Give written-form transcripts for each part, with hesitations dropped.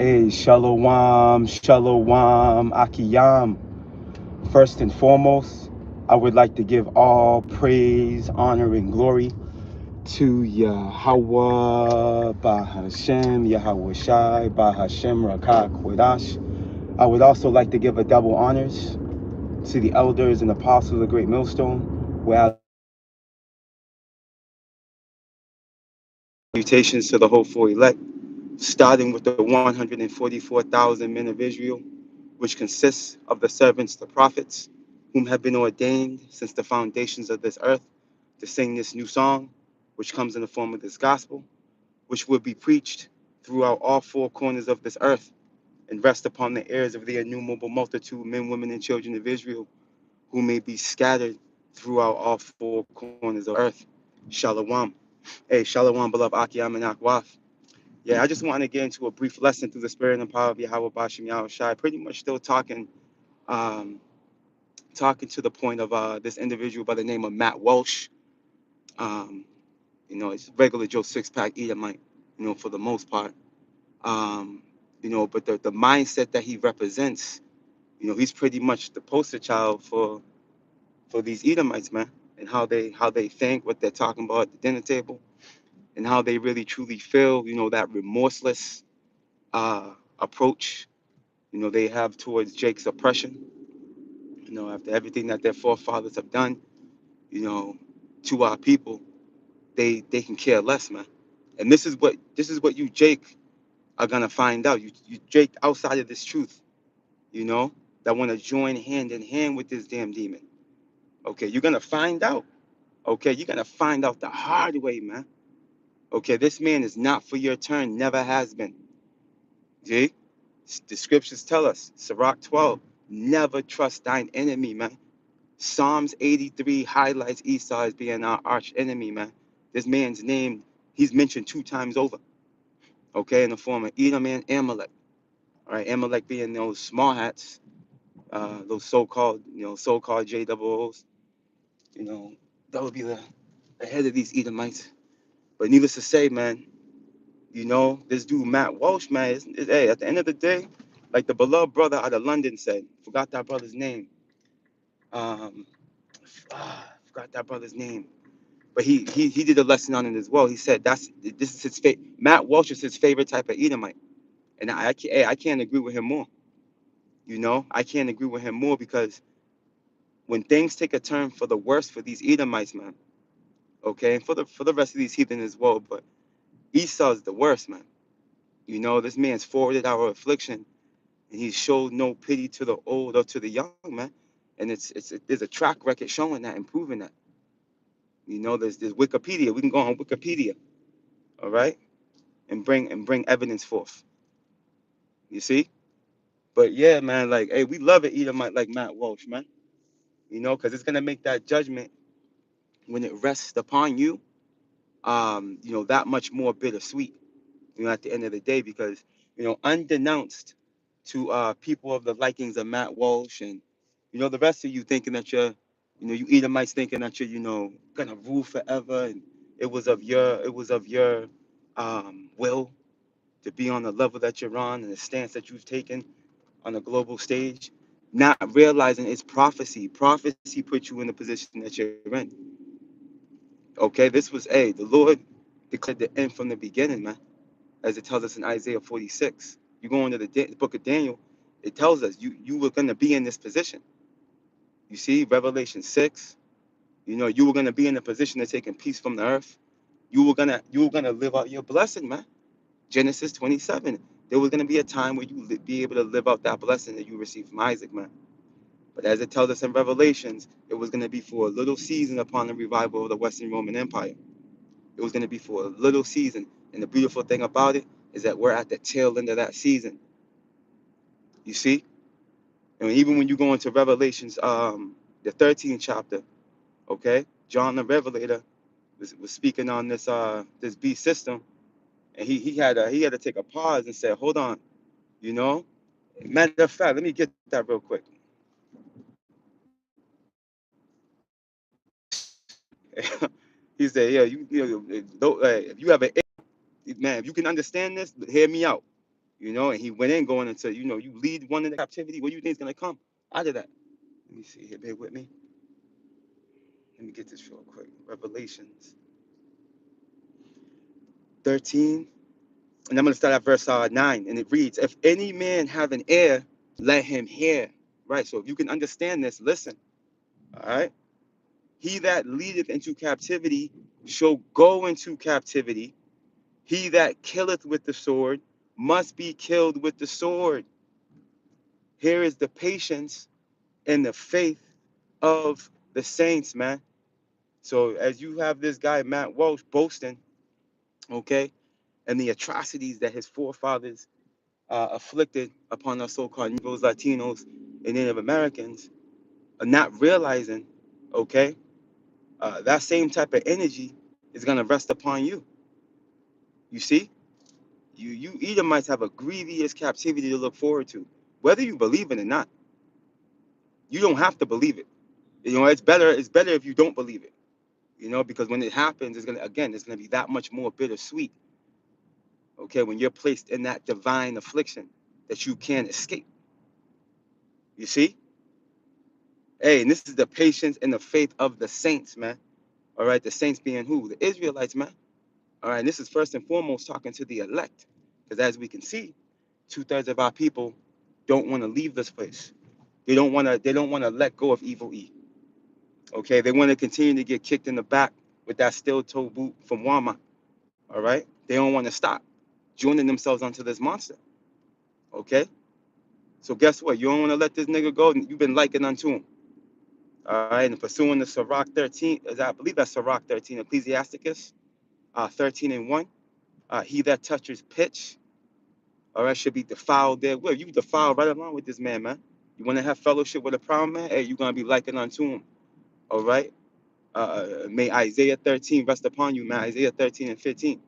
Hey, Shalom, Shalom, Akiyam. First and foremost, I would like to give all praise, honor, and glory to Yahweh, Bahashem, Yahweh Shai, Bahashem, Rakak, Kodash. I would also like to give a double honors to the elders and apostles of the Great Millstone, where salutations to the hopeful elect, starting with the 144,000 men of Israel, which consists of the servants, the prophets, whom have been ordained since the foundations of this earth to sing this new song, which comes in the form of this gospel, which will be preached throughout all four corners of this earth and rest upon the ears of the innumerable multitude, men, women, and children of Israel, who may be scattered throughout all four corners of earth. Shalom. Hey, Shalom, beloved Akiyam and Akwaf. Yeah, I just want to get into a brief lesson through the spirit and power of Yahweh Bashim Yahweh Shai. Pretty much still um, talking to the point of this individual by the name of Matt Walsh. Um, it's regular Joe Six-Pack Edomite, for the most part. Um, but the mindset that he represents, he's pretty much the poster child for these Edomites, man, and how they think, what they're talking about at the dinner table, and how they really truly feel, that remorseless approach, they have towards Jake's oppression, after everything that their forefathers have done, you know, to our people, they can care less, man. And this is what you, Jake, are gonna find out. You Jake outside of this truth, you know, that want to join hand in hand with this damn demon. Okay, you're gonna find out. Okay, you're gonna find out the hard way, man. Okay, this man is not for your turn, never has been. See, the scriptures tell us, Sirach 12, never trust thine enemy, man. Psalms 83 highlights Esau as being our arch enemy, man. This man's name, he's mentioned two times over, okay, in the form of Edom and Amalek. All right, Amalek being those small hats, those so-called JWOs, you know, that would be the head of these Edomites. But needless to say, man, this dude Matt Walsh, man, hey, at the end of the day, like the beloved brother out of London said, forgot that brother's name. Um, forgot that brother's name. But he did a lesson on it as well. He said this is his Matt Walsh is his favorite type of Edomite, and I can't agree with him more. I can't agree with him more because when things take a turn for the worse for these Edomites, man, okay, and for the rest of these heathen as well, but Esau's the worst, man. This man's forwarded our affliction, and he showed no pity to the old or to the young, man. And there's a track record showing that and proving that. There's Wikipedia. We can go on Wikipedia, all right, and bring evidence forth. You see? But yeah, man, like, hey, we love it, Edomite like Matt Walsh, man. Because it's gonna make that judgment when it rests upon you, that much more bittersweet. At the end of the day, because undenounced to people of the likings of Matt Walsh and the rest of you thinking that you Edomites thinking that you're gonna rule forever, and it was of your will to be on the level that you're on and the stance that you've taken on a global stage, not realizing it's prophecy. Prophecy put you in the position that you're in. Okay, the Lord declared the end from the beginning, man, as it tells us in Isaiah 46. You go into the book of Daniel, it tells us you were going to be in this position. You see, Revelation 6, you were going to be in a position of taking peace from the earth. You were gonna live out your blessing, man. Genesis 27. There was going to be a time where you be able to live out that blessing that you received from Isaac, man. But as it tells us in Revelations, it was going to be for a little season upon the revival of the Western Roman Empire. It was going to be for a little season. And the beautiful thing about it is that we're at the tail end of that season. You see? And even when you go into Revelations, the 13th chapter, okay, John the Revelator was speaking on this beast system, and he had to take a pause and say, hold on, you know. Matter of fact, let me get that real quick. He said, yeah, if you have an man, if you can understand this, hear me out. And he went in going into, you lead one into captivity. What do you think is going to come out of that? Let me see here. Bear with me. Let me get this real quick. Revelations 13. And I'm going to start at verse 9. And it reads, if any man have an ear, let him hear. Right. So if you can understand this, listen. All right. He that leadeth into captivity shall go into captivity. He that killeth with the sword must be killed with the sword. Here is the patience and the faith of the saints, man. So as you have this guy, Matt Walsh, boasting, okay, and the atrocities that his forefathers afflicted upon us so-called Negroes, Latinos, and Native Americans, are not realizing, okay, that same type of energy is going to rest upon you. You see? You Edomites have a grievous captivity to look forward to. Whether you believe it or not, you don't have to believe it. It's better if you don't believe it. Because when it happens, it's gonna be that much more bittersweet. Okay, when you're placed in that divine affliction that you can't escape. You see? Hey, and this is the patience and the faith of the saints, man. All right, the saints being who? The Israelites, man. All right, and this is first and foremost talking to the elect. Because as we can see, 2/3 of our people don't want to leave this place. They don't want to let go of evil E. Okay, they want to continue to get kicked in the back with that steel toe boot from Walmart. All right, they don't want to stop joining themselves onto this monster. Okay, so guess what? You don't want to let this nigga go. You've been liking unto him. All right, and pursuing the Sirach 13, I believe that's Sirach 13, Ecclesiasticus 13 and 1. He that touches pitch, all right, should be defiled there. Well, you defiled right along with this man, man. You want to have fellowship with a proud man? Hey, you're going to be liking unto him. All right. May Isaiah 13 rest upon you, man. Isaiah 13 and 15.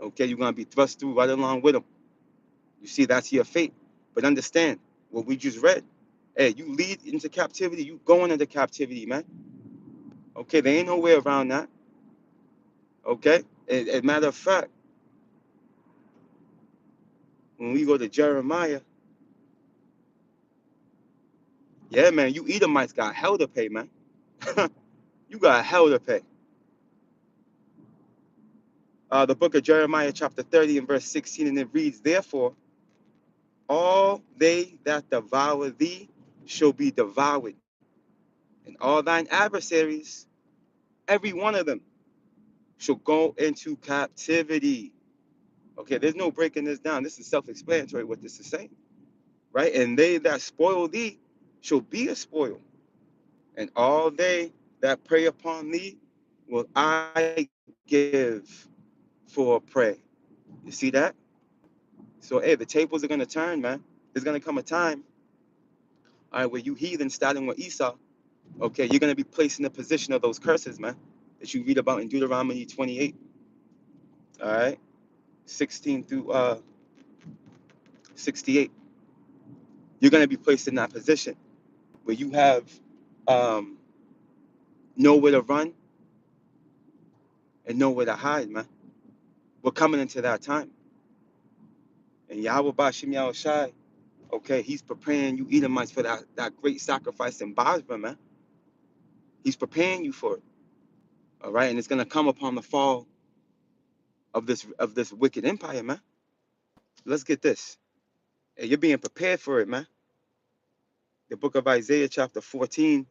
Okay, you're going to be thrust through right along with him. You see, that's your fate. But understand what we just read. Hey, you lead into captivity, you going into captivity, man. Okay, there ain't no way around that. Okay? As a matter of fact, when we go to Jeremiah, yeah, man, you Edomites got hell to pay, man. You got hell to pay. The book of Jeremiah, chapter 30 and verse 16, and it reads, therefore, all they that devour thee shall be devoured, and all thine adversaries, every one of them, shall go into captivity. Okay, there's no breaking this down. This is self-explanatory what this is saying, right? And they that spoil thee shall be a spoil, and all they that prey upon thee will I give for a prey. You see that? So, hey, the tables are going to turn, man. There's going to come a time, all right, where you heathens, starting with Esau, okay, you're going to be placed in the position of those curses, man, that you read about in Deuteronomy 28, all right, 16 through 68. You're going to be placed in that position where you have um, nowhere to run and nowhere to hide, man. We're coming into that time. And Yahweh Bashim Yahweh Shai, okay, he's preparing you Edomites for that great sacrifice in Basra, man. He's preparing you for it, all right? And it's going to come upon the fall of this wicked empire, man. Let's get this. Hey, you're being prepared for it, man. The book of Isaiah, chapter 14.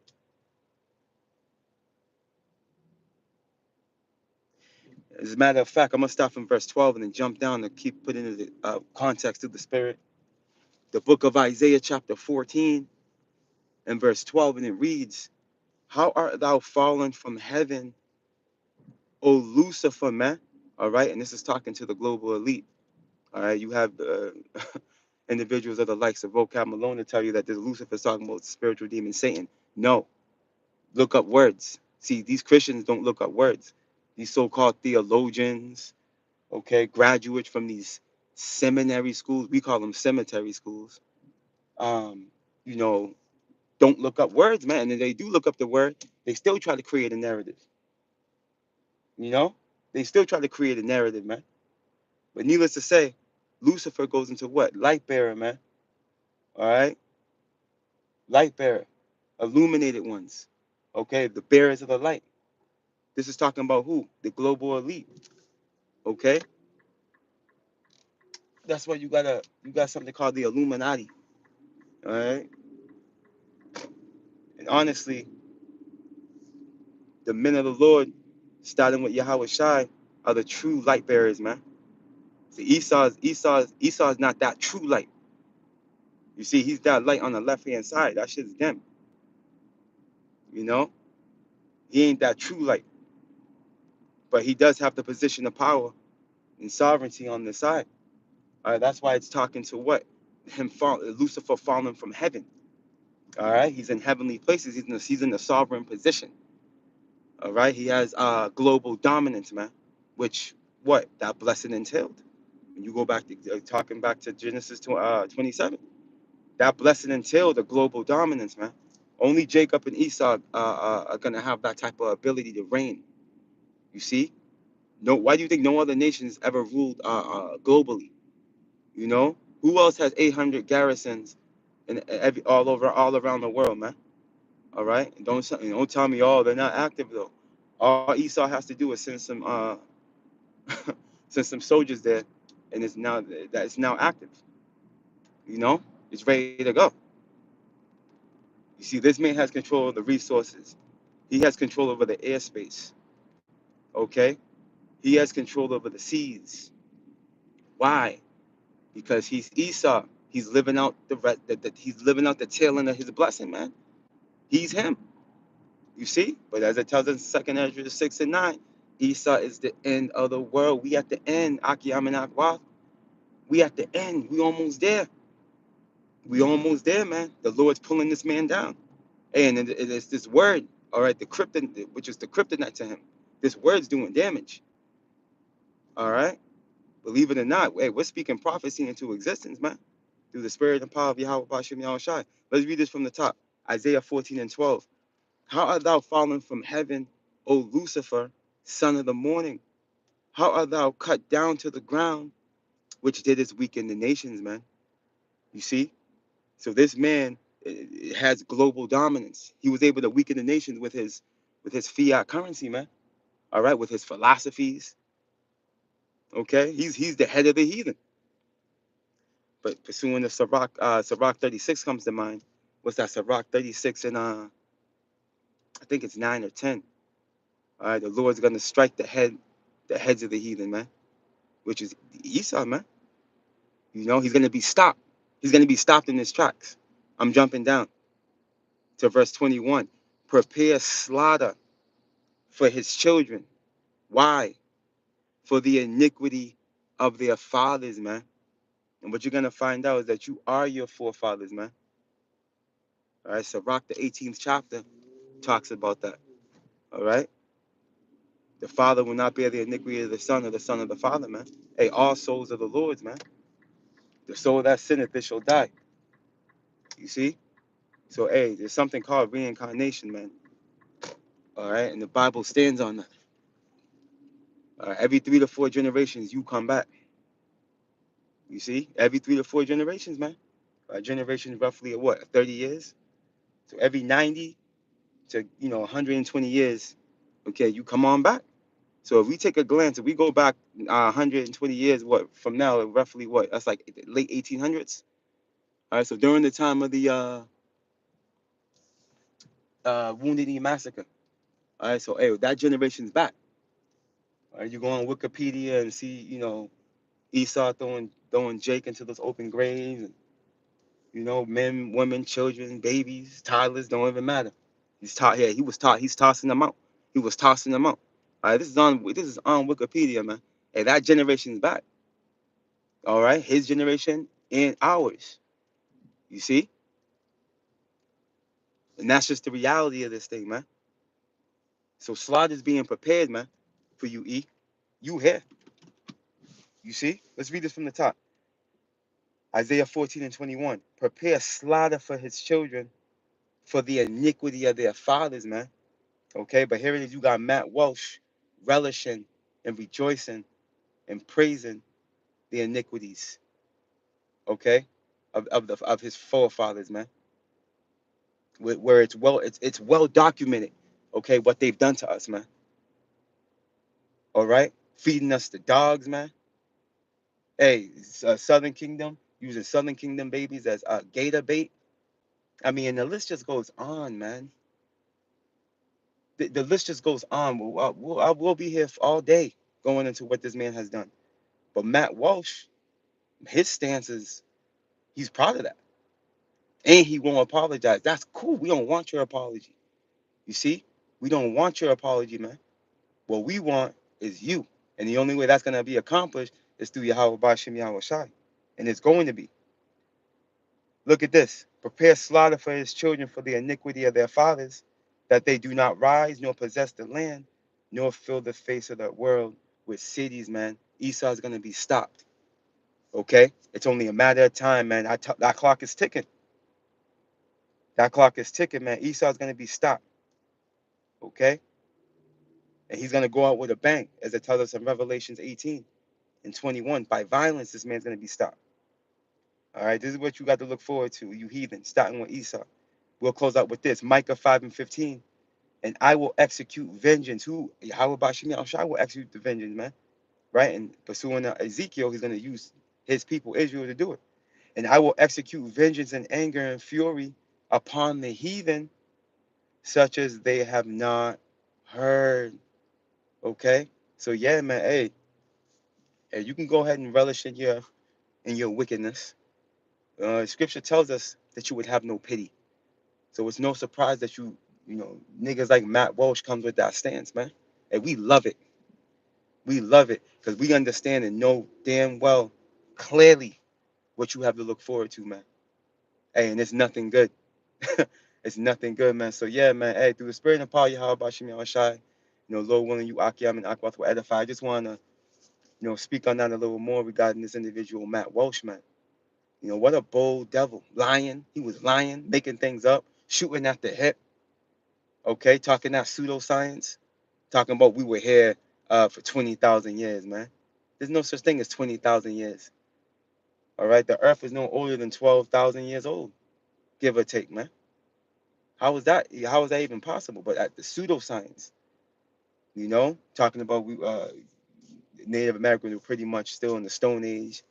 As a matter of fact, I'm going to start from verse 12 and then jump down and keep putting the context of the Spirit. The book of Isaiah, chapter 14 and verse 12, and it reads, how art thou fallen from heaven, O Lucifer, man? All right, and this is talking to the global elite. All right, you have individuals of the likes of Vocab Malone to tell you that this Lucifer is talking about spiritual demon Satan. No, look up words. See, these Christians don't look up words. These so-called theologians, okay, graduates from these seminary schools, we call them cemetery schools, um, you know, don't look up words, man. And they do look up the word, they still try to create a narrative, you know? They still try to create a narrative, man. But needless to say, Lucifer goes into what? Light bearer, man. All right? Light bearer. Illuminated ones. Okay? The bearers of the light. This is talking about who? The global elite. Okay? That's why you got something called the Illuminati. All right? And honestly, the men of the Lord, starting with Yahweh Shai, are the true light bearers, man. See, Esau's not that true light. You see, he's that light on the left hand side. That shit's dim. You know, he ain't that true light, but he does have the position of power and sovereignty on the side. All right, that's why it's talking to what Lucifer falling from heaven. All right, he's in heavenly places. He's in a sovereign position. All right, he has global dominance, man. Which what that blessing entailed. When you go back to talking back to Genesis 27, that blessing entailed a global dominance, man. Only Jacob and Esau are gonna have that type of ability to reign. You see? No, why do you think no other nations ever ruled globally? You know, who else has 800 garrisons in all around the world, man? All right, and don't tell me, oh, they're not active though. All Esau has to do is send some send some soldiers there, and it's now active. You know, it's ready to go. You see, this man has control of the resources. He has control over the airspace. Okay, he has control over the seas. Why? Because he's Esau. He's living out he's living out the tail end of his blessing, man. He's him. You see? But as it tells us in Second Ezra 6 and 9, Esau is the end of the world. We at the end, Akiyam and Akwath. We at the end. We almost there. We almost there, man. The Lord's pulling this man down. And it's this word, all right, the krypton, which is the kryptonite to him. This word's doing damage. All right. Believe it or not, hey, we're speaking prophecy into existence, man. Through the spirit and power of Yahweh Bashim Yahushai. Let's read this from the top. Isaiah 14 and 12. How art thou fallen from heaven, O Lucifer, son of the morning? How art thou cut down to the ground, which didst weaken the nations, man? You see? So this man has global dominance. He was able to weaken the nations with his fiat currency, man. All right, with his philosophies. Okay, he's the head of the heathen. But pursuing the Sirach 36 comes to mind. What's that? Sirach 36 and I think it's 9 or 10. All right, the Lord's gonna strike the heads of the heathen, man, which is Esau, man. You know, he's gonna be stopped. He's gonna be stopped in his tracks. I'm jumping down to verse 21. Prepare slaughter for his children. Why? For the iniquity of their fathers, man. And what you're gonna find out is that you are your forefathers, man. All right, Sirach the 18th chapter talks about that. All right. The father will not bear the iniquity of the son, or the son of the father, man. Hey, all souls are the Lord's, man. The soul that sinneth, it shall die. You see? So, hey, there's something called reincarnation, man. All right, and the Bible stands on that. Every 3 to 4 generations, you come back. You see? Every 3 to 4 generations, man. A generation is roughly what, 30 years? So every 90 to 120 years, okay, you come on back. So if we take a glance, if we go back 120 years, what from now, roughly what? That's like late 1800s. All right, so during the time of the Wounded Knee Massacre. All right, so hey, that generation's back. All right, you go on Wikipedia and see, Esau throwing Jake into those open graves, and men, women, children, babies, toddlers, don't even matter. He's tossing them out. He was tossing them out. All right, this is on Wikipedia, man. Hey, that generation's back. All right, his generation and ours. You see, and that's just the reality of this thing, man. So slaughter's being prepared, man, for you, E. You here. You see? Let's read this from the top. Isaiah 14 and 21. Prepare slaughter for his children for the iniquity of their fathers, man. Okay, but here it is. You got Matt Walsh relishing and rejoicing and praising the iniquities. okay, of his forefathers, man. Where it's well documented, okay, what they've done to us, man. All right, feeding us the dogs, man. Hey, Southern Kingdom using Southern Kingdom babies as gator bait. I mean, and the list just goes on, man. The list just goes on. I will be here all day going into what this man has done. But Matt Walsh, his stance is he's proud of that, and he won't apologize. That's cool. We don't want your apology. You see, we don't want your apology, man. What we want is you, and the only way that's gonna be accomplished is through Yahweh Bashim Yahweh Shai, and it's going to be. Look at this. Prepare slaughter for his children for the iniquity of their fathers, that they do not rise nor possess the land, nor fill the face of the world with cities, man. Esau's going to be stopped. Okay? It's only a matter of time, man. That clock is ticking. That clock is ticking, man. Esau's going to be stopped. Okay? And he's going to go out with a bang, as it tells us in Revelations 18 and 21. By violence, this man's going to be stopped. All right? This is what you got to look forward to, you heathen, starting with Esau. We'll close out with this. Micah 5 and 15. And I will execute vengeance. Who? Yahweh Bashim Yahushua will execute the vengeance, man. Right? And pursuing Ezekiel, he's going to use his people, Israel, to do it. And I will execute vengeance and anger and fury upon the heathen, such as they have not heard. Okay? So yeah, man, hey, you can go ahead and relish in your wickedness. Scripture tells us that you would have no pity. So it's no surprise that you know, niggas like Matt Walsh comes with that stance, man. And we love it. We love it because we understand and know damn well, clearly, what you have to look forward to, man. Hey, and it's nothing good. It's nothing good, man. So yeah, man. Hey, through the spirit and power, Yahweh Bashim Yahushai, Lord willing, you Akiam and Akwath will edify. I just want to, speak on that a little more regarding this individual, Matt Walsh, man. What a bold devil, lying. He was lying, making things up, shooting at the hip. Okay, talking that pseudoscience, talking about we were here for 20,000 years, man. There's no such thing as 20,000 years. All right, the Earth is no older than 12,000 years old, give or take, man. How is that? How is that even possible? But at the pseudoscience, talking about Native Americans were pretty much still in the Stone Age.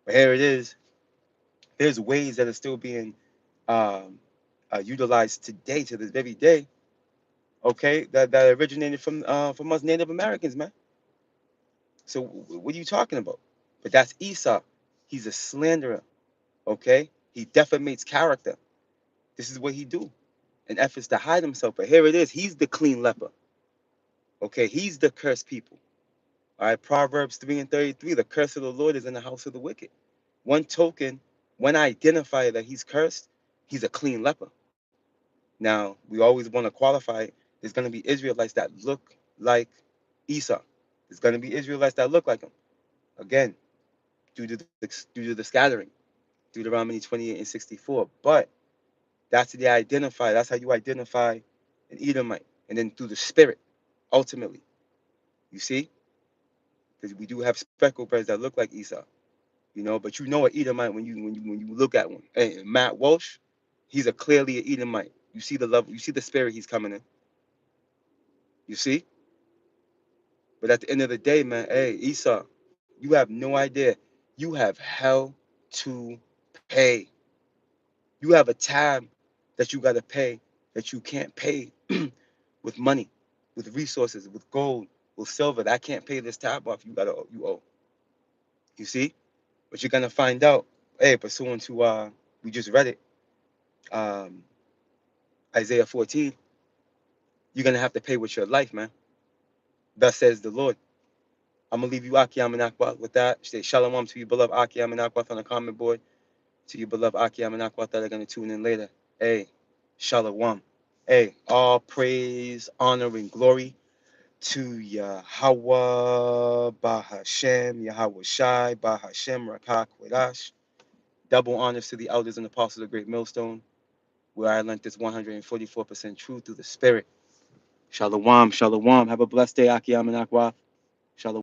But here it is. There's ways that are still being um, utilized today, to this very day. Okay, that originated from us Native Americans, man. So what are you talking about? But that's Esau. He's a slanderer. Okay, he defamates character. This is what he do in efforts to hide himself. But here it is. He's the clean leper. Okay, he's the cursed people. All right, Proverbs 3 and 33. The curse of the Lord is in the house of the wicked. One token, one identifier that he's cursed, he's a clean leper. Now, we always want to qualify. There's going to be Israelites that look like Esau. There's going to be Israelites that look like him. Again, due to the scattering, Deuteronomy 28 and 64. But that's the identify. That's how you identify an Edomite, and then through the spirit, ultimately. You see, because we do have speckled birds that look like Esau. But you know an Edomite when you look at one. Hey, Matt Walsh, he's a clearly an Edomite. You see the love. You see the spirit he's coming in. You see. But at the end of the day, man, hey, Esau, you have no idea. You have hell to pay. You have a tab that you got to pay that you can't pay with money, with resources, with gold, with silver. That can't pay this tab off. You owe. You see, but you're gonna find out. Hey, pursuant to we just read it, um, Isaiah 14. You're gonna have to pay with your life, man. Thus says the Lord. I'm gonna leave you Akiam and Akwa with that. Say shalom to you, beloved Akiam and Akwa on the comment board. To you, beloved Akiam and Akwa that are gonna tune in later. Hey, shalom. Hey, all praise, honor, and glory to Yahweh, Bahashem, Yahweh Shai, Bahashem, Rakak, Wedash. Double honors to the elders and apostles of the Great Millstone, where I learned this 144% truth through the Spirit. Shalom, shalom. Have a blessed day, Akiam and Akwa. Shalom.